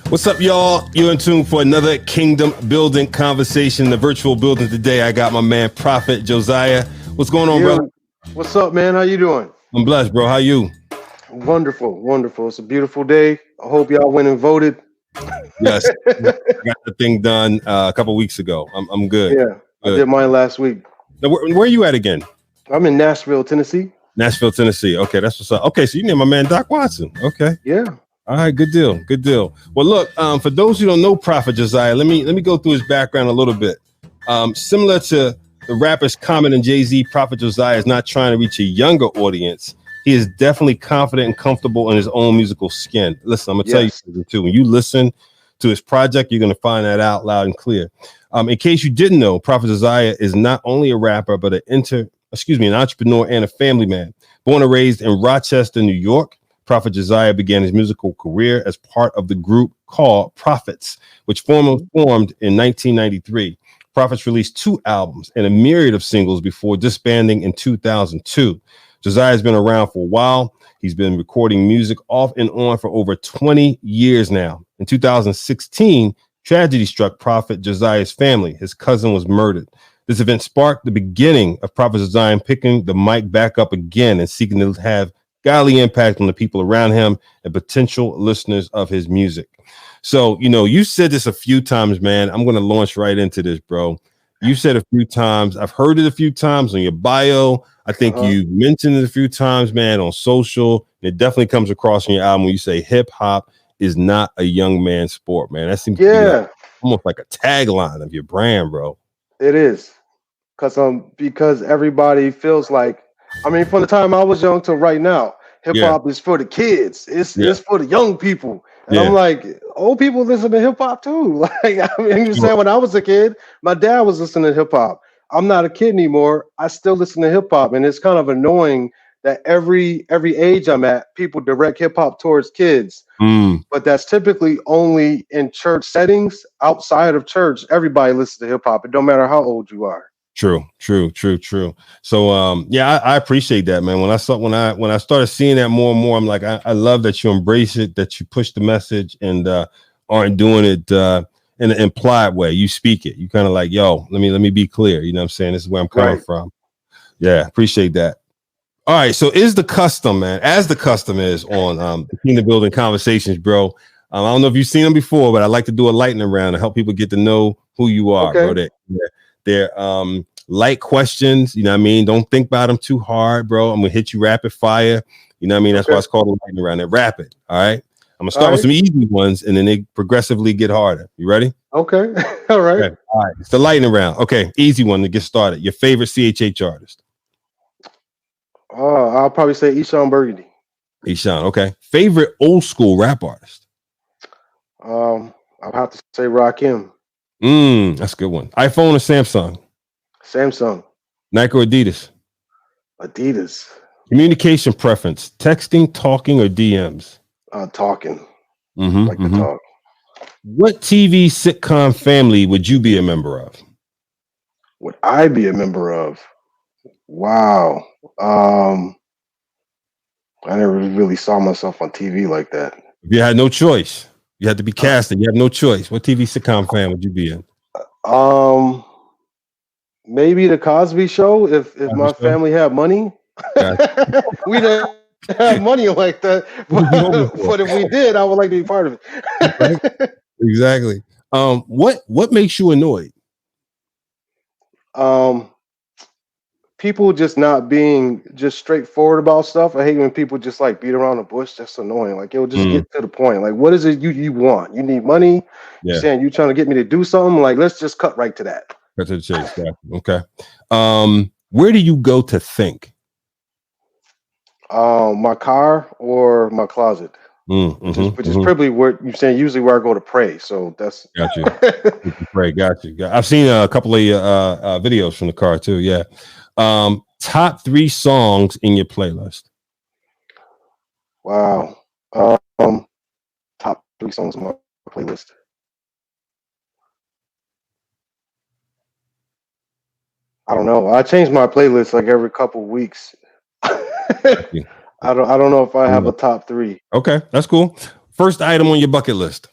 What's up, y'all? You're in tune for another kingdom building conversation in the virtual building today. I got my man, Prafit Josiah. What's going on, brother? What's up, man? How you doing? I'm blessed, bro. How you? Wonderful, wonderful. It's a beautiful day. I hope y'all went and voted. Yes, I got the thing done a couple weeks ago. I'm good. Yeah, Good. I did mine last week. Now, where are you at again? I'm in Nashville, Tennessee. Nashville, Tennessee. Okay, that's what's up. Okay, so you know my man, Doc Watson. Okay. Yeah. All right, good deal, good deal. Well, look, for those who don't know Prafit Josiah, let me go through his background a little bit. Similar to the rappers Common and Jay-Z, Prafit Josiah is not trying to reach a younger audience. He is definitely confident and comfortable in his own musical skin. Listen, I'm gonna tell you something too. When you listen to his project, you're gonna find that out loud and clear. In case you didn't know, Prafit Josiah is not only a rapper, but an entrepreneur and a family man. Born and raised in Rochester, New York, Prafit Josiah began his musical career as part of the group called Prophets, which formed in 1993. Prophets released 2 albums and a myriad of singles before disbanding in 2002. Josiah has been around for a while. He's been recording music off and on for over 20 years now. In 2016, tragedy struck Prafit Josiah's family. His cousin was murdered. This event sparked the beginning of Prafit Josiah picking the mic back up again and seeking to have godly impact on the people around him and potential listeners of his music. So, you said this a few times, man. I'm going to launch right into this, bro. You said a few times. I've heard it a few times on your bio. I think you mentioned it a few times, man, on social. It definitely comes across in your album when you say hip hop is not a young man's sport, man. That seems to be almost like a tagline of your brand, bro. It is. Because everybody feels like, from the time I was young to right now, hip hop is for the kids. It's for the young people. And I'm like, old people listen to hip hop too. You saying when I was a kid, my dad was listening to hip hop. I'm not a kid anymore. I still listen to hip hop, and it's kind of annoying that every age I'm at, people direct hip hop towards kids. But that's typically only in church settings. Outside of church, everybody listens to hip hop. It don't matter how old you are. True. So, I appreciate that, man. When I started seeing that more and more, I'm like, I love that you embrace it, that you push the message and aren't doing it in an implied way. You speak it. You kind of like, yo, let me be clear. You know what I'm saying? This is where I'm coming from. Yeah, appreciate that. All right. So is the custom, man, as the custom is on the Kingdom Building Conversations, bro. I don't know if you've seen them before, but I like to do a lightning round to help people get to know who you are, bro. They're light questions, you know what I mean? Don't think about them too hard, bro. I'm gonna hit you rapid fire. You know what I mean? That's why it's called a lightning round. They're rapid. All right. I'm gonna start with some easy ones and then they progressively get harder. You ready? Okay. All right. Okay. All right. It's the lightning round. Okay, easy one to get started. Your favorite CHH artist? I'll probably say Eshawn Burgundy. Eshawn, okay. Favorite old school rap artist? I'll have to say Rakim. That's a good one. iPhone or Samsung? Samsung. Nike or Adidas? Adidas. Communication preference: texting, talking, or DMs? Talking. To talk. What TV sitcom family would you be a member of? Would I be a member of? Wow. I never really saw myself on TV like that. If you had no choice, you had to be casted. You have no choice. What TV sitcom fan would you be in? Maybe the Cosby Show. If my family had money, we didn't have money like that. But if we did, I would like to be part of it. Right? Exactly. What makes you annoyed? People just not being just straightforward about stuff. I hate when people just like beat around the bush. That's annoying. Like, it'll just get to the point. Like, what is it you want? You need money? You're saying you trying to get me to do something? Like, let's just cut right to that. Cut to the chase. Yeah. Okay. Where do you go to think? My car or my closet. Which is probably where you're saying usually where I go to pray. So that's got you. Pray, got you. I've seen a couple of videos from the car too. Yeah. Top 3 songs in your playlist. Wow. Top 3 songs in my playlist. I don't know. I change my playlist like every couple weeks. I don't know if I have a top 3. Okay, that's cool. First item on your bucket list.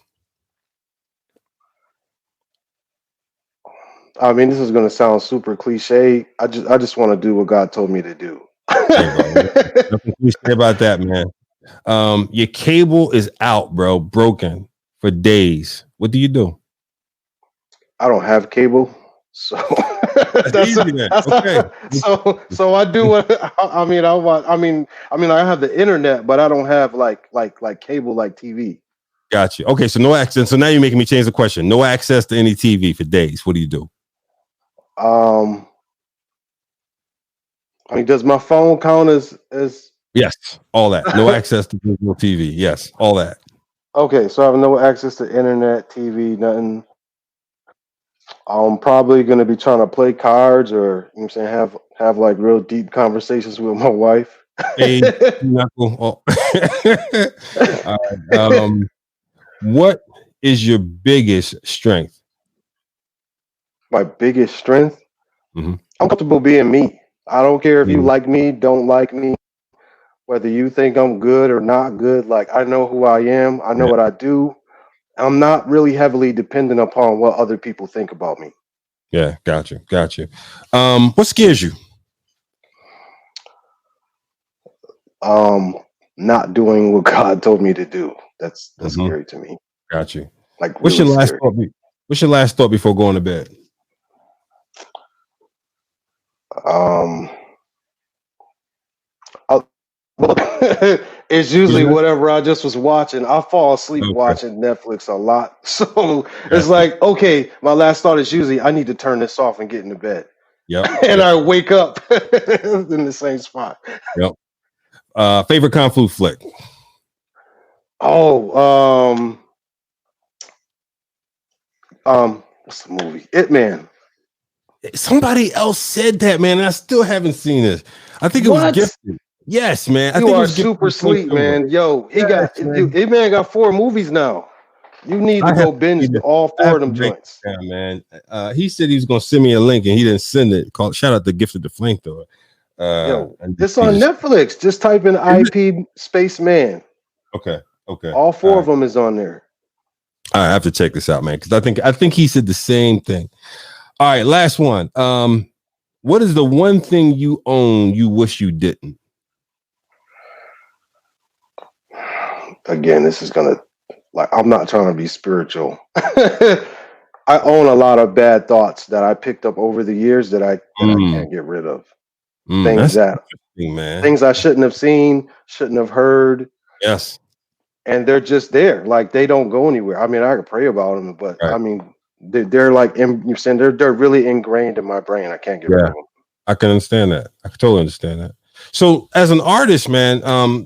I mean, this is gonna sound super cliche. I just want to do what God told me to do. Hey, bro. Nothing to say about that, man. Your cable is out, bro, broken for days. What do you do? I don't have cable, so That's that's easy then. that's Okay. so I do what I mean. I want. I mean, I have the internet, but I don't have like cable like TV. Got you. Okay, so no access. So now you're making me change the question. No access to any TV for days. What do you do? Um, I mean, does my phone count as Yes, all that. No access to digital TV. Yes, all that. okay? So I have no access to internet, TV, nothing. I'm probably gonna be trying to play cards or you know what I'm saying have like real deep conversations with my wife. Spade, knuckle. Oh. All right. What is your biggest strength? My biggest strength, Mhm. I'm comfortable being me. I don't care if you Mhm. like me, don't like me, whether you think I'm good or not good. Like I know who I am, I know Yeah, what I do. I'm not really heavily dependent upon what other people think about me. yeah, got you, got you. What scares you? Um, Not doing what God told me to do. That's Mhm. scary to me. Got you. Like What's your really last scary. thought? What's your last thought before going to bed? Um, I'll, well, it's What's usually that? whatever I just was watching. I fall asleep Okay, watching Netflix a lot. So got it's you. like, okay, my last thought is usually I need to turn this off and get into bed. Yep, And yep, I wake up in the same spot. yep. Favorite kung fu flick? Oh, what's the movie? It Man. Somebody else said that, man, and I still haven't seen it. I think it was What? Gifted. Yes, man. I You think it are was Gifted super with Frank sweet, Silver. man. Yo, he Yes, got dude, man. It Man got 4 movies now. You need I to have go to see binge this. all I four have of to them break joints. it down, man. He said he was going to send me a link, and he didn't send it. Shout out to Gifted the Flamethrower. Yo, I need to it's see on this. Netflix. Just type in Is it? IP Spaceman. Okay, okay. All All four of right. them is on there. I have to check this out, man, because I think he said the same thing. All right, last one. What is the one thing you own you wish you didn't? Again, this is gonna like I'm not trying to be spiritual. I own a lot of bad thoughts that I picked up over the years that I Mm, can't get rid of. Things that's that interesting, man. things I shouldn't have seen, shouldn't have heard, Yes. and they're just there. Like they don't go anywhere. I mean, I could pray about them, but Right. I mean, they're like you're saying they're really ingrained in my brain. I can't get rid Yeah. of them. I can understand that. I can totally understand that. So, as an artist, man,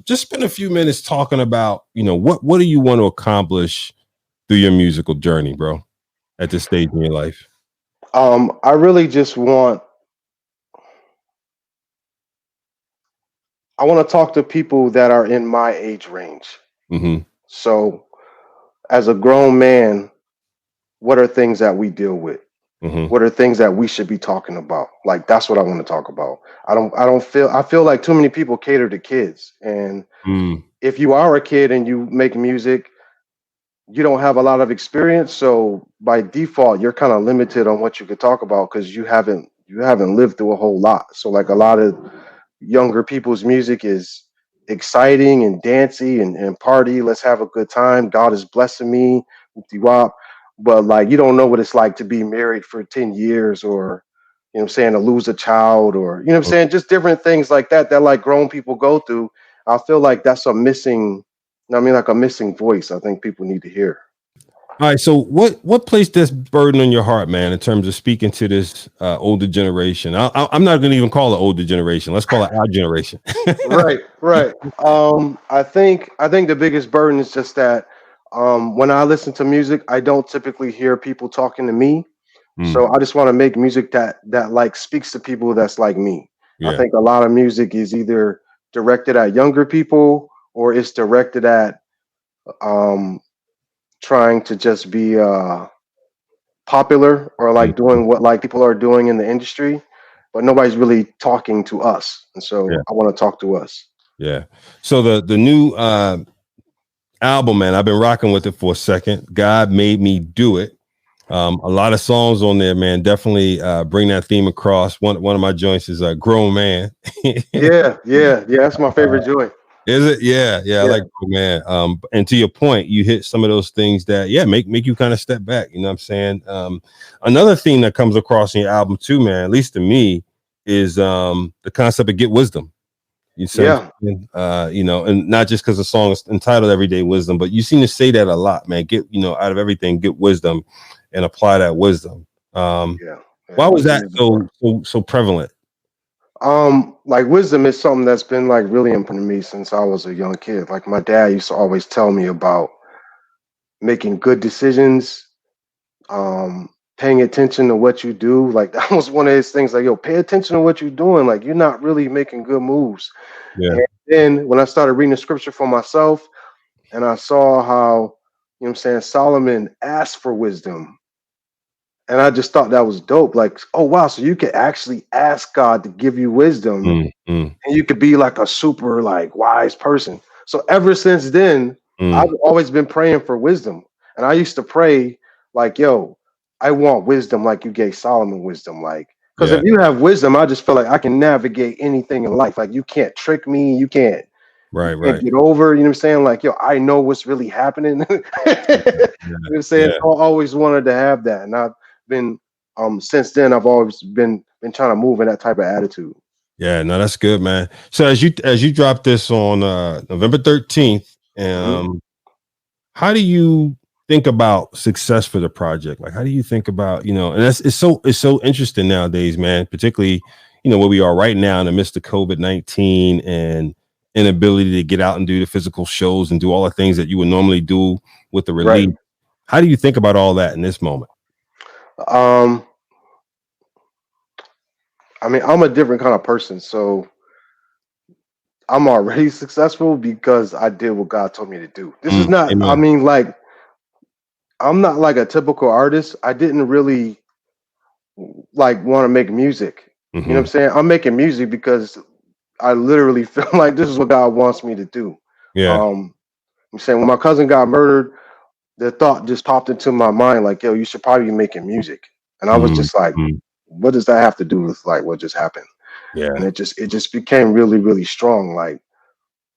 just spend a few minutes talking about, what do you want to accomplish through your musical journey, bro, at this stage in your life? I really just want. I want to talk to people that are in my age range. Mm-hmm. So, as a grown man, what are things that we deal with? Mm-hmm. What are things that we should be talking about? Like that's what I want to talk about. I feel like too many people cater to kids. And Mm, if you are a kid and you make music, you don't have a lot of experience. So by default, you're kind of limited on what you could talk about because you haven't lived through a whole lot. So like a lot of younger people's music is exciting and dancey and party. Let's have a good time. God is blessing me with the wop. But like you don't know what it's like to be married for 10 years or you know what I'm saying, to lose a child or you know what I'm mm. saying, just different things like that like grown people go through. I feel like that's a missing, you know what I mean, like a missing voice I think people need to hear. All right. So, what placed this burden on your heart, man, in terms of speaking to this older generation? I'm not going to even call it older generation. Let's call it our generation. Right, right. I think the biggest burden is just that when I listen to music, I don't typically hear people talking to me. Mm, So I just want to make music that like speaks to people that's like me. I yeah. think a lot of music is either directed at younger people or it's directed at um trying to just be popular or like Mhm. doing what like people are doing in the industry, but nobody's really talking to us. And Yeah. so I want to talk to us. Yeah. So the new album, man, I've been rocking with it for a second. God made me do it. A lot of songs on there, man. Definitely bring that theme across. One of my joints is a grown man. Yeah. That's my favorite joint. Is it? Yeah. I Yeah, like grown man. And to your point, you hit some of those things that make you kind of step back. You know what I'm saying? Another thing that comes across in your album too, man, at least to me, is the concept of get wisdom. You see what yeah, I'm saying? And not just because the song is entitled Everyday Wisdom, but you seem to say that a lot, man. Get, out of everything, get wisdom and apply that wisdom. yeah. Why was Wisdom that is so important. so prevalent? Like wisdom is something that's been like really important to me since I was a young kid. Like my dad used to always tell me about making good decisions, paying attention to what you do. Like that was one of his things. Like, yo, pay attention to what you're doing. Like you're not really making good moves. Yeah. And then when I started reading the scripture for myself, and I saw how, what I'm saying, Solomon asked for wisdom. And I just thought that was dope. Like, oh wow, so you can actually ask God to give you wisdom, Mm, mm, and you could be like a super like wise person. So ever since then, I've mm. always been praying for wisdom. And I used to pray like, yo, I want wisdom like you gave Solomon wisdom. Like, because if Yeah. you have wisdom, I just feel like I can navigate anything in life. Like you can't trick me, you Right. can't Right. get over, you know what I'm saying? Like, yo, I know what's really happening. You know Yeah. what I'm saying? Yeah. So I always wanted to have that. And I've been since then I've always been trying to move in that type of attitude. Yeah. No, that's good, man. So as you drop this on November 13th, Hmm. how do you think about success for the project? Like, how do you think about, and it's so interesting nowadays, man, particularly, where we are right now in the midst of COVID-19 and inability to get out and do the physical shows and do all the things that you would normally do with the Right. release. How do you think about all that in this moment? Um, I mean, I'm a different kind of person, so I'm already successful because I did what God told me to do. This is not, I Amen. mean, like, I'm not like a typical artist. I didn't really like want to make music. You know what I'm Hmm. saying? I'm making music because I literally feel like this is what God wants me to do. Yeah. Um, I'm saying when my cousin got murdered, the thought just popped into my mind, like, yo, you should probably be making music. And I was Mhm. just like, what does that have to do with like what just happened? And Yeah. it just became really, really strong. Like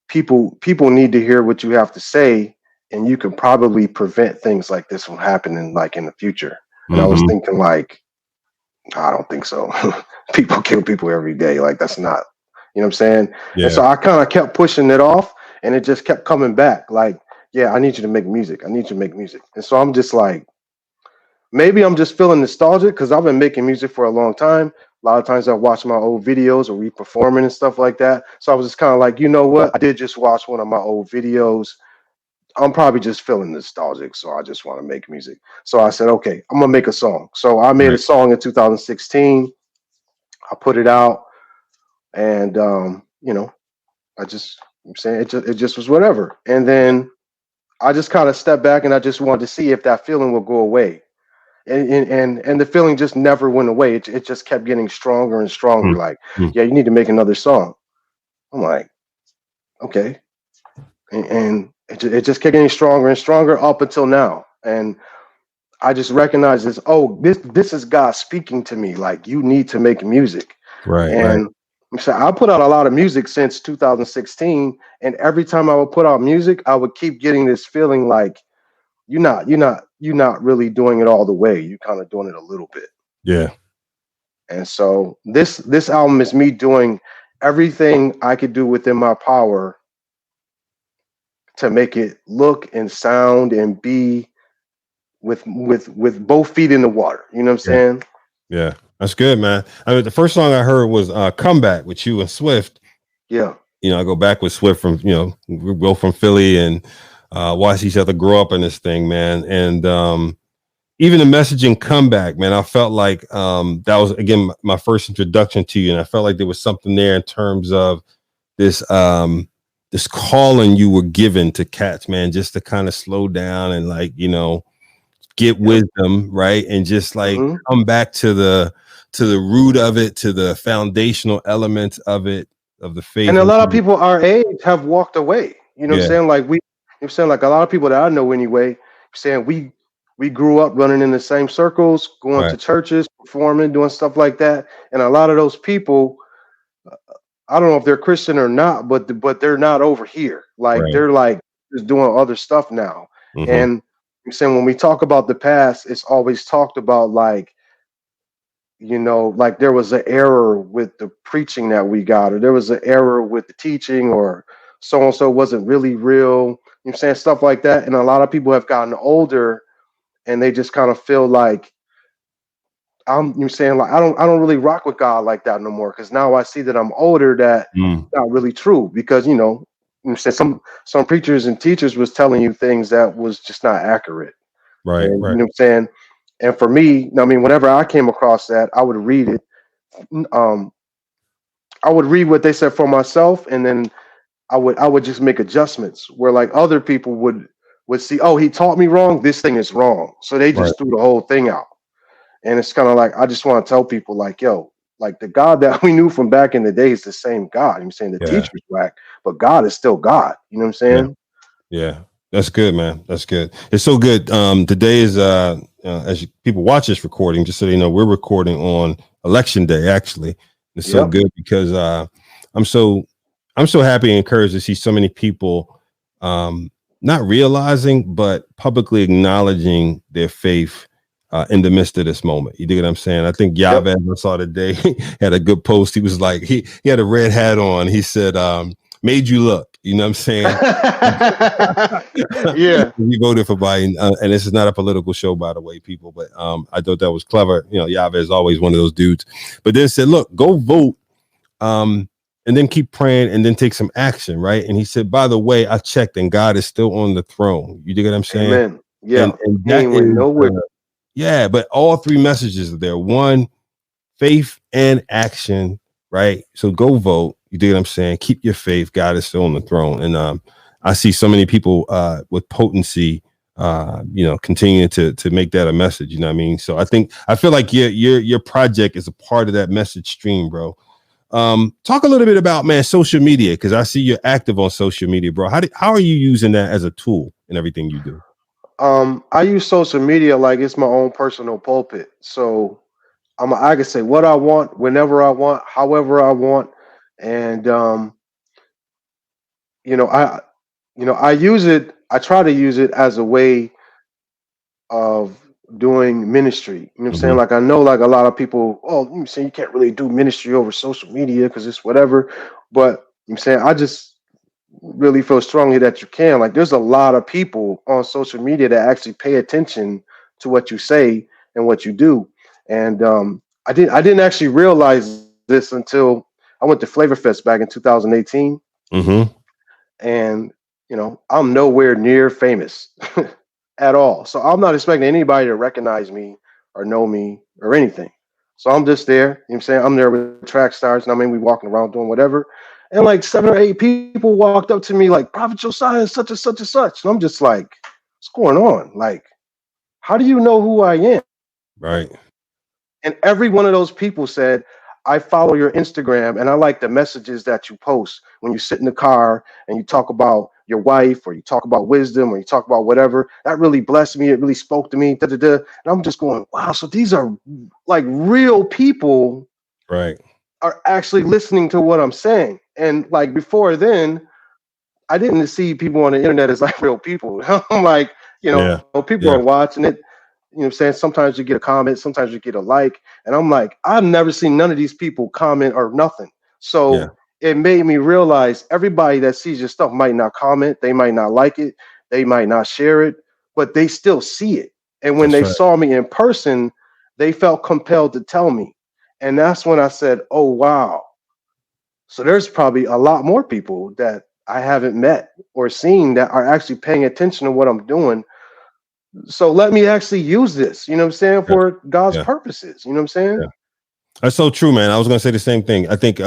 people need to hear what you have to say, and you can probably prevent things like this from happening like in the future. And I was Hmm. thinking like, I don't think so. People kill people every day. Like that's not, you know what I'm saying? And Yeah. so I kind of kept pushing it off, and it just kept coming back. Like, yeah, I need you to make music. I need you to make music. And so I'm just like, maybe I'm just feeling nostalgic because I've been making music for a long time. A lot of times I watch my old videos or re-performing and stuff like that. So I was just kind of like, you know what? I did just watch one of my old videos. I'm probably just feeling nostalgic, so I just want to make music. So I said, okay, I'm gonna make a song. So I made a Right. song in 2016. I put it out, and I'm saying it just was whatever. And then I just kind of stepped back, and I just wanted to see if that feeling would go away. And the feeling just never went away. It just kept getting stronger and stronger. Mm, Like, mm. yeah, you need to make another song. I'm like, okay, and it just kept getting stronger and stronger up until now. And I just recognized this. Oh, this is God speaking to me. Like, you need to make music. Right. Right. And so I put out a lot of music since 2016, and every time I would put out music, I would keep getting this feeling like you're not really doing it all the way. You're kind of doing it a little bit. Yeah. And so this album is me doing everything I could do within my power to make it look and sound and be with both feet in the water. You know what I'm Yeah. saying? Yeah. That's good, man. I mean, the first song I heard was Comeback with you and Swift. Yeah. I go back with Swift from, we go from Philly and watch each other grow up in this thing, man. And even the messaging Comeback, man, I felt like that was, again, my first introduction to you. And I felt like there was something there in terms of this calling you were given to cats, man, just to kind of slow down and like, get Yep. wisdom, right? And just like Hmm. come back to the root of it, to the foundational elements of it, of the And faith. a And lot of people our age have walked away. You know what I'm yeah, saying? Like you know what I'm saying, like a lot of people that I know anyway, saying we grew up running in the same circles, going Right. to churches, performing, doing stuff like that. And a lot of those people, I don't know if they're Christian or not, but they're not over here. Like Right. they're like just doing other stuff now. Mm-hmm. And I'm saying when we talk about the past, it's always talked about like, like there was an error with the preaching that we got, or there was an error with the teaching, or so and so wasn't really real. I'm saying stuff like that. And a lot of people have gotten older and they just kind of feel like you're saying like I don't really rock with God like that no more because now I see that I'm older that Mm. not really true because you said some preachers and teachers was telling you things that was just not accurate. Right. And you Right. know what I'm saying? And for me, I mean, whenever I came across that, I would read it. Um, I would read what they said for myself, and then I would just make adjustments where like other people would see, oh, he taught me wrong. This thing is wrong, so they Right. just threw the whole thing out. And it's kind of like I just want to tell people like, yo, like the God that we knew from back in the day is the same God. I'm saying the Yeah. teacher's whack, but God is still God. You know what I'm Yeah. saying? Yeah. That's good, man. That's good. It's so good. Today is as people watch this recording, just so they know, we're recording on election day. Actually, it's so Yep. good because I'm so happy and encouraged to see so many people not realizing but publicly acknowledging their faith in the midst of this moment. You dig what I'm saying? I think Yep. Yavez, I saw today, had a good post. He was like, he had a red hat on. He said, made you look. You know what I'm saying? Yeah. He voted for Biden, and this is not a political show, by the way, people. But I thought that was clever. You know, Yahweh is always one of those dudes. But then said, "Look, go vote, and then keep praying, and then take some action, right?" And he said, "By the way, I checked, and God is still on the throne." You dig what I'm saying? Amen. Yeah. And He that ain't went is, nowhere. yeah. But all three messages are there. One, faith and action, right? So go vote. You dig what I'm saying? Keep your faith. God is still on the throne. And I see so many people with potency, continuing to make that a message. You know what I mean? So I feel like your project is a part of that message stream, bro. Talk a little bit about, man, social media, because I see you're active on social media, bro. How are you using that as a tool in everything you do? I use social media like it's my own personal pulpit. So I can say what I want, whenever I want, however I want, and you know, I I use it. I try to use it as a way of doing ministry. You know what I'm saying? Mm-hmm. Like I know like a lot of people, oh, you saying you can't really do ministry over social media because it's whatever. But I'm saying I just really feel strongly that you can. Like there's a lot of people on social media that actually pay attention to what you say and what you do. And I didn't actually realize this until I went to Flavor Fest back in 2018. Mm-hmm. And I'm nowhere near famous at all. So I'm not expecting anybody to recognize me or know me or anything. So I'm just there. You know what I'm saying? I'm there with track stars, and I mean we walking around doing whatever. And like 7 or 8 people walked up to me like Prophet Josiah such and such and such. And I'm just like, what's going on? Like, how do you know who I am? Right. And every one of those people said, I follow your Instagram and I like the messages that you post when you sit in the car and you talk about your wife or you talk about wisdom or you talk about whatever. That really blessed me. It really spoke to me. Da, da, da. And I'm just going, wow. So these are like real people Right. are actually listening to what I'm saying. And like before then, I didn't see people on the internet as like real people. I'm like, Yeah. people are Yeah. watching it. You know what I'm saying? Sometimes you get a comment, sometimes you get a like. And I'm like, I've never seen none of these people comment or nothing. Yeah. So it made me realize everybody that sees your stuff might not comment, they might not like it, they might not share it, but they still see it. And when That's they right. saw me in person, they felt compelled to tell me. And that's when I said, oh, wow. So there's probably a lot more people that I haven't met or seen that are actually paying attention to what I'm doing. So let me actually use this, you know what I'm saying, Yeah. for God's Yeah. purposes. You know what I'm saying? Yeah. That's so true, man. I was gonna say the same thing. I think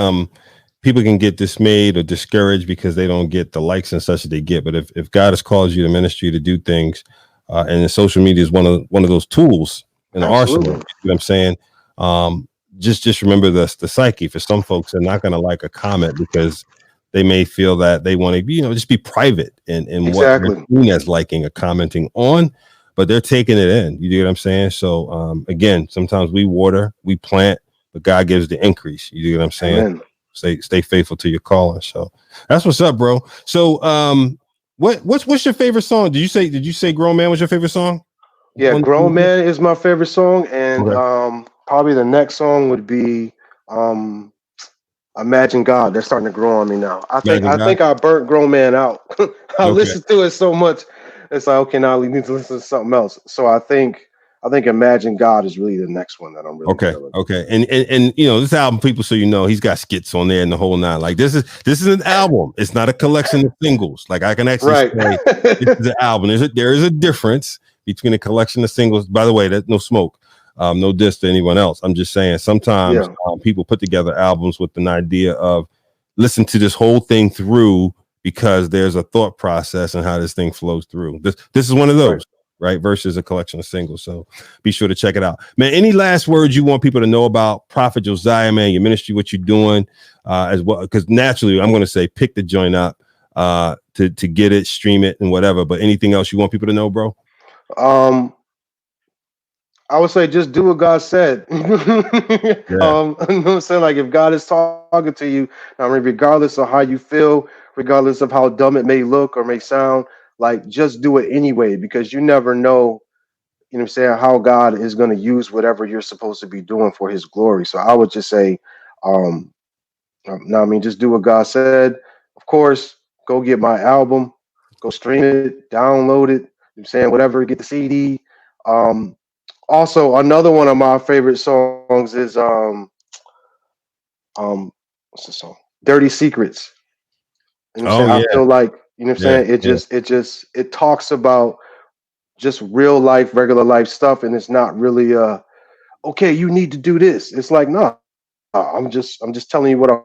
people can get dismayed or discouraged because they don't get the likes and such that they get. But if God has called you to ministry to do things, and the social media is one of those tools in the arsenal, you know Absolutely. what I'm saying? Just remember this: the psyche. For some folks, they're not gonna like a comment because they may feel that they want to, just be private in what they're Exactly. seen as liking or commenting on. but they're taking it in. You get what I'm saying? So again, sometimes we water, we plant, but God gives the increase. You get what I'm saying? Amen. Stay faithful to your calling. So that's what's up, bro. So what's your favorite song? Did you say Grown Man was your favorite song? Yeah, Grown Man is my favorite song, and probably the next song would be Imagine God. They're starting to grow on me now. I think I burnt Grown Man out. I listened to it so much. It's like, okay, now we need to listen to something else. So I think Imagine God is really the next one that I'm really feeling. Okay. And you know, this album, people, so you know, he's got skits on there and the whole nine. Like this is an album. It's not a collection of singles. Like I can actually say this is an album. There is a difference between a collection of singles. By the way, there's no smoke. No diss to anyone else. I'm just saying sometimes people put together albums with an idea of listen to this whole thing through because there's a thought process and how this thing flows through. This is one of those, right? Versus a collection of singles. So be sure to check it out. Man, any last words you want people to know about Prafit Josiah, man, your ministry, what you're doing as well? Because naturally, I'm going to say pick the joint up to get it, stream it and whatever. But anything else you want people to know, bro? I would say just do what God said. You know what I'm saying? Like if God is talking to you, I mean, regardless of how you feel, regardless of how dumb it may look or may sound, like just do it anyway, because you never know, you know what I'm saying, how God is going to use whatever you're supposed to be doing for his glory. So I would just say, just do what God said. Of course, go get my album, go stream it, download it, you know what I'm saying, whatever, get the CD. Also, another one of my favorite songs is what's the song? Dirty Secrets. You know what I'm saying? I feel like, you know what I'm saying? It talks about just real life, regular life stuff, and it's not really okay, you need to do this. It's like, no, I'm just telling you what I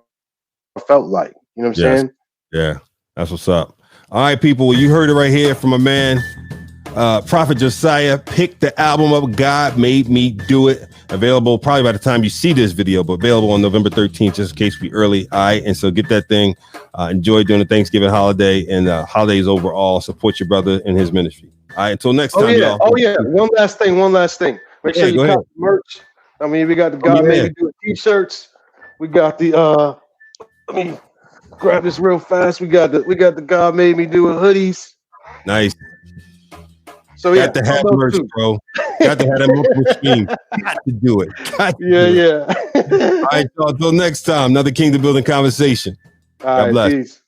felt like. You know what I'm saying? Yeah, that's what's up. All right, people. Well, you heard it right here from a man. Prafit Josiah. Pick the album up. God Made Me Do It. Available probably by the time you see this video, but available on November 13th, just in case we early. All right. And so get that thing. Enjoy during the Thanksgiving holiday and holidays overall. Support your brother in his ministry. All right. Until next time, y'all. Oh, yeah. One last thing. Make sure you got the merch. I mean, we got the God Made Me Do It t-shirts. We got the let me grab this real fast. We got the God Made Me Do It hoodies. Nice. So got to have merch, bro. Got to have that multiple stream. Got to do it. Yeah. All right, y'all. Until next time, another Kingdom Building conversation. God bless. Peace.